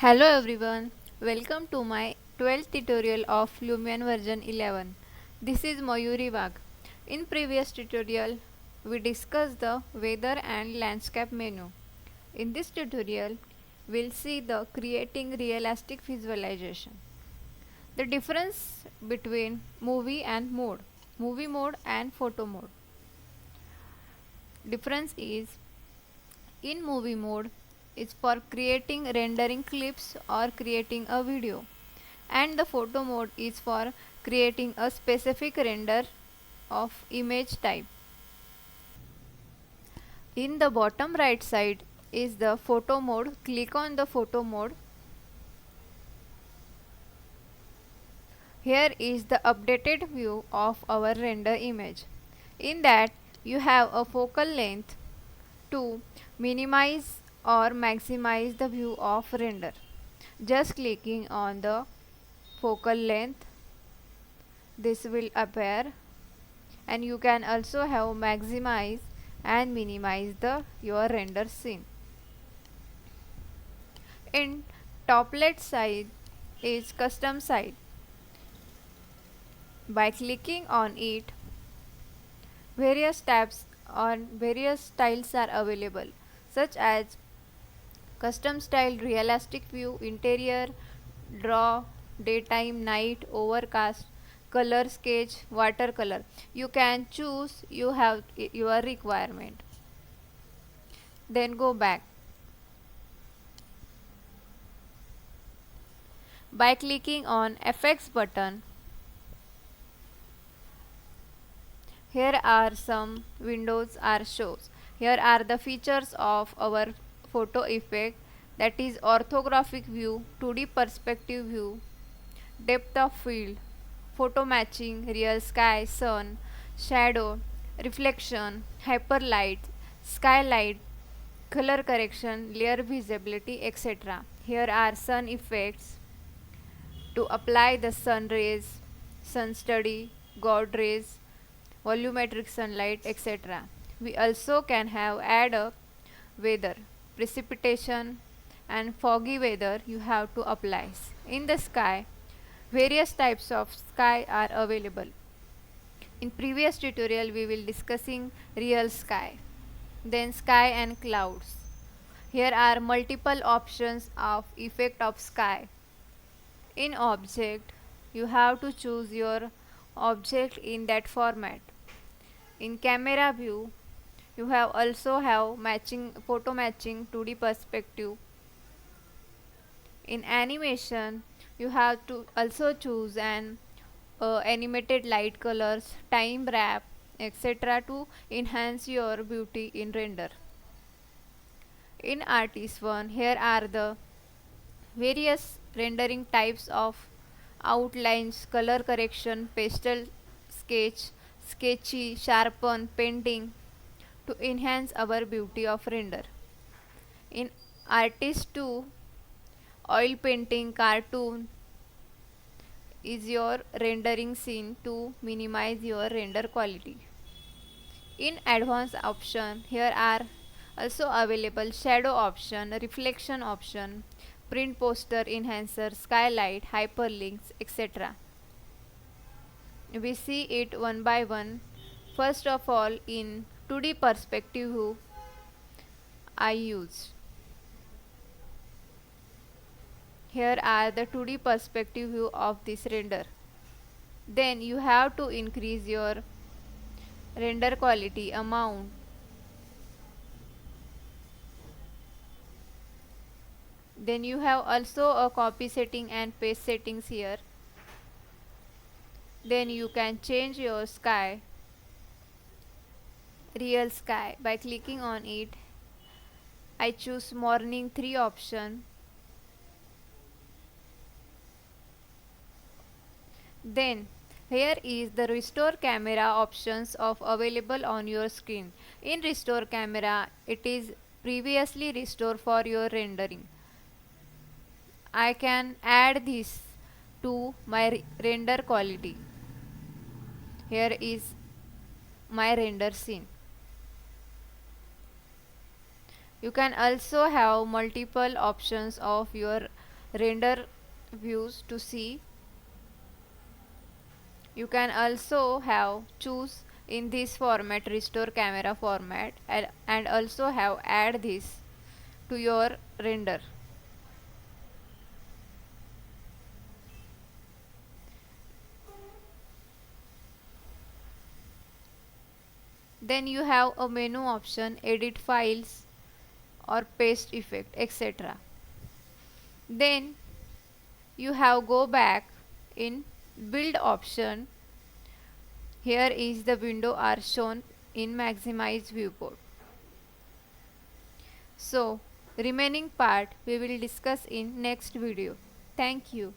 Hello everyone, welcome to my 12th tutorial of Lumion version 11. This is Mayuri Wag. In previous tutorial, we discussed the weather and landscape menu. In this tutorial, we'll see the creating realistic visualization. The difference between movie mode and photo mode. Difference is in movie mode is for creating rendering clips or creating a video, and the photo mode is for creating a specific render of image type. In the bottom right side is the photo mode. Click on the photo mode. Here is the updated view of our render image. In that you have a focal length to minimize or maximize the view of render. Just clicking on the focal length, this will appear, and you can also have maximize and minimize your render scene. In top left side is custom side. By clicking on it, various tabs on various styles are available, such as custom style, realistic view, interior, draw, daytime, night, overcast, color sketch, watercolor. You can choose you have your requirement. Then go back. By clicking on FX button, here are some windows are shows. Here are the features of our photo effect, that is orthographic view, 2D perspective view, depth of field, photo matching, real sky, sun, shadow, reflection, hyperlight, skylight, color correction, layer visibility, etc. Here are sun effects to apply the sun rays, sun study, God rays, volumetric sunlight, etc. We also can have add a weather, precipitation and foggy weather you have to apply. In the sky, various types of sky are available. In previous tutorial we will discussing real sky, then sky and clouds. Here are multiple options of effect of sky. In object, you have to choose your object in that format. In camera view, you have also have matching photo matching 2D perspective. In animation, you have to also choose an animated light colors, time wrap, etc. to enhance your beauty in render. In artist one, here are the various rendering types of outlines, color correction, pastel sketch, sketchy, sharpen, painting to enhance our beauty of render. In artist 2, oil painting, cartoon is your rendering scene to minimize your render quality. In advanced option, here are also available shadow option, reflection option, print poster enhancer, skylight, hyperlinks, etc. We see it one by one. First of all, in 2D perspective view, I used. Here are the 2D perspective view of this render. Then you have to increase your render quality amount. Then you have also a copy setting and paste settings here. Then you can change your sky, real sky. By clicking on it, I choose morning 3 option. Then here is the restore camera options of available on your screen. In restore camera, it is previously restored for your rendering. I can add this to my render quality. Here is my render scene. You can also have multiple options of your render views to see. You can also have choose in this format restore camera format and also have add this to your render. Then you have a menu option, edit files or paste effect, etc. Then you have go back in build option. Here is the window are shown in maximize viewport. So remaining part we will discuss in next video. Thank you.